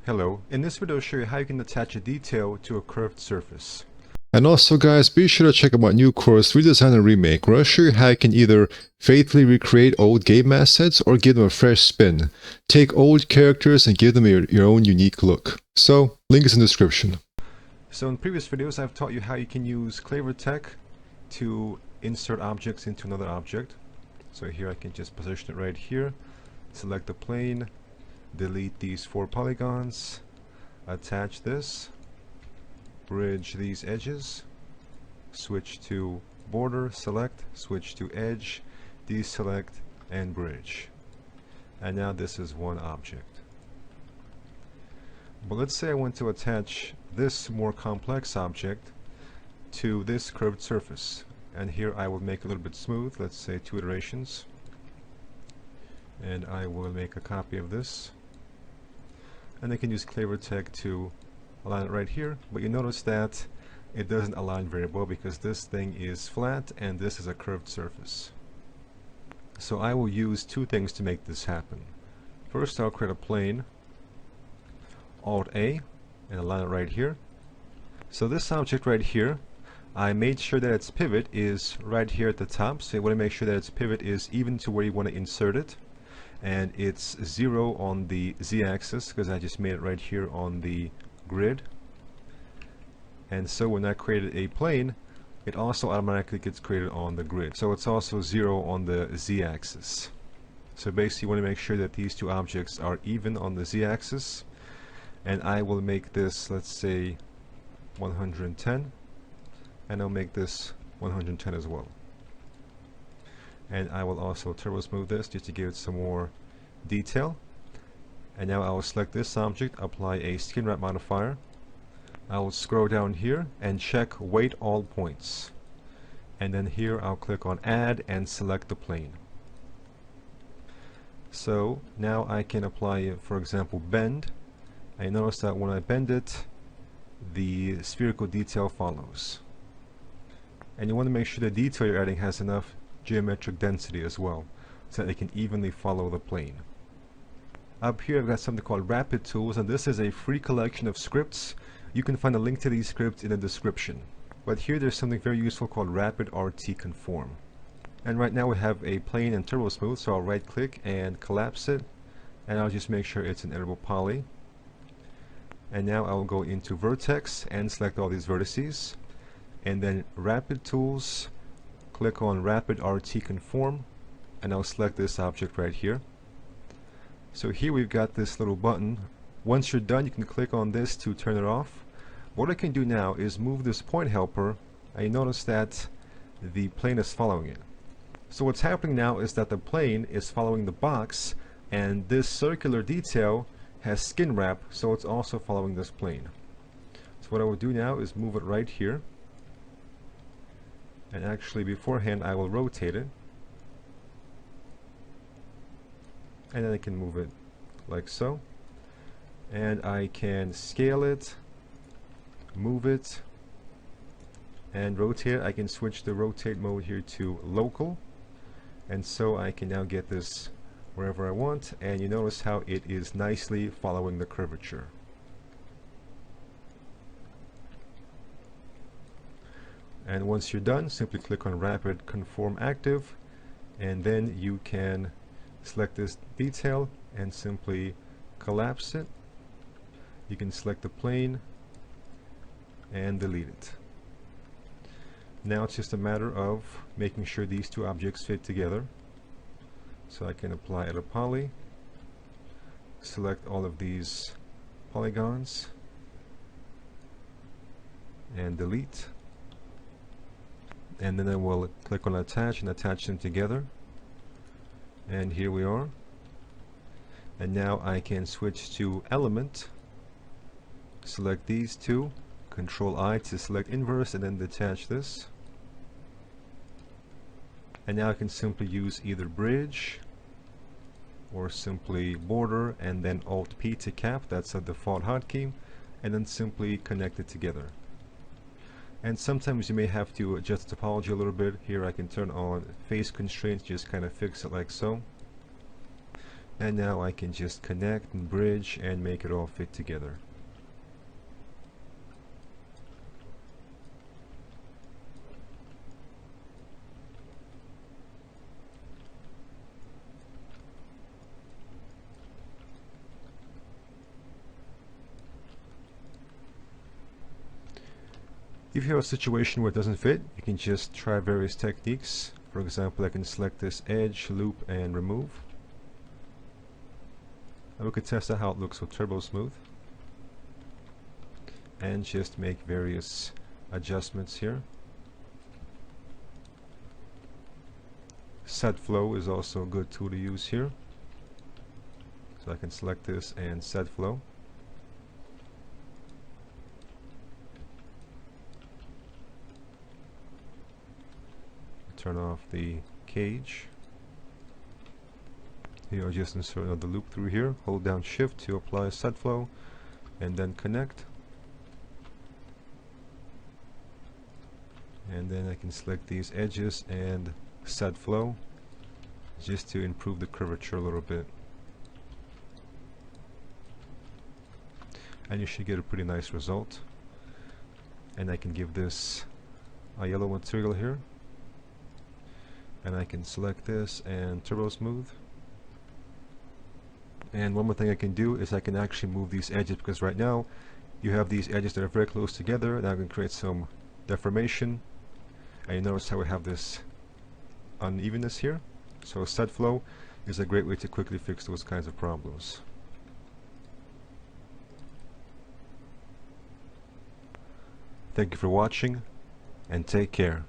Hello, in this video I'll show you how you can attach a detail to a curved surface. And also guys, be sure to check out my new course, Redesign and Remake, where I'll show you how you can either faithfully recreate old game assets or give them a fresh spin. Take old characters and give them your own unique look. So, link is in the description. So in previous videos I've taught you how you can use Clever Tech to insert objects into another object. So here I can just position it right here, select the plane, delete these 4 polygons, attach this, bridge these edges, switch to border, select, switch to edge, deselect, and bridge. And now this is one object. But let's say I want to attach this more complex object to this curved surface. And here I will make it a little bit smooth, let's say 2 iterations. And I will make a copy of this. And I can use Clever Tech to align it right here, but you notice that it doesn't align very well because this thing is flat and this is a curved surface. So I will use 2 things to make this happen. First I'll create a plane, Alt-A, and align it right here. So this object right here, I made sure that its pivot is right here at the top, so you want to make sure that its pivot is even to where you want to insert it. And it's 0 on the z-axis because I just made it right here on the grid. And so when I created a plane, it also automatically gets created on the grid. So it's also 0 on the z-axis. So basically you want to make sure that these 2 objects are even on the z-axis. And I will make this, let's say, 110. And I'll make this 110 as well. And I will also turbo smooth this just to give it some more detail. And now I will select this object, apply a skin wrap modifier. I will scroll down here and check weight all points. And then here I'll click on add and select the plane. So now I can apply, for example, bend. I notice that when I bend it, the spherical detail follows. And you want to make sure the detail you're adding has enough geometric density as well, so that it can evenly follow the plane. Up here I've got something called Rapid Tools, and this is a free collection of scripts. You can find a link to these scripts in the description. But here there's something very useful called Rapid RT Conform. And right now we have a plane and turbo smooth, so I'll right click and collapse it, and I'll just make sure it's an editable poly. And now I'll go into Vertex and select all these vertices, and then Rapid Tools, click on Rapid RT Conform, and I'll select this object right here. So here we've got this little button. Once you're done, you can click on this to turn it off. What I can do now is move this point helper, and you notice that the plane is following it. So what's happening now is that the plane is following the box, and this circular detail has skin wrap, so it's also following this plane. So what I will do now is move it right here. And actually beforehand I will rotate it, and then I can move it like so, and I can scale it, move it, and rotate it. I can switch the rotate mode here to local, and so I can now get this wherever I want, and you notice how it is nicely following the curvature. And once you're done, simply click on Rapid Conform Active, and then you can select this detail and simply collapse it. You can select the plane and delete it. Now it's just a matter of making sure these 2 objects fit together. So I can apply Edit Poly, select all of these polygons, and delete. And then I will click on attach and attach them together, and here we are. And now I can switch to element, select these 2, Control I to select inverse, and then detach this. And now I can simply use either bridge or simply border, and then Alt P to cap, that's a default hotkey, and then simply connect it together. And sometimes you may have to adjust the topology a little bit. Here I can turn on phase constraints, just kind of fix it like so. And now I can just connect and bridge and make it all fit together. If you have a situation where it doesn't fit, you can just try various techniques. For example, I can select this edge, loop, and remove. And we could test out how it looks with Turbo Smooth. And just make various adjustments here. Set Flow is also a good tool to use here. So I can select this and set flow. Turn off the cage. Here I'll just insert another loop through here. Hold down Shift to apply set flow and then connect. And then I can select these edges and set flow just to improve the curvature a little bit. And you should get a pretty nice result. And I can give this a yellow material here. And I can select this and Turbo Smooth. And one more thing I can do is I can actually move these edges, because right now you have these edges that are very close together, and I can create some deformation. And you notice how we have this unevenness here. So set flow is a great way to quickly fix those kinds of problems. Thank you for watching, and take care.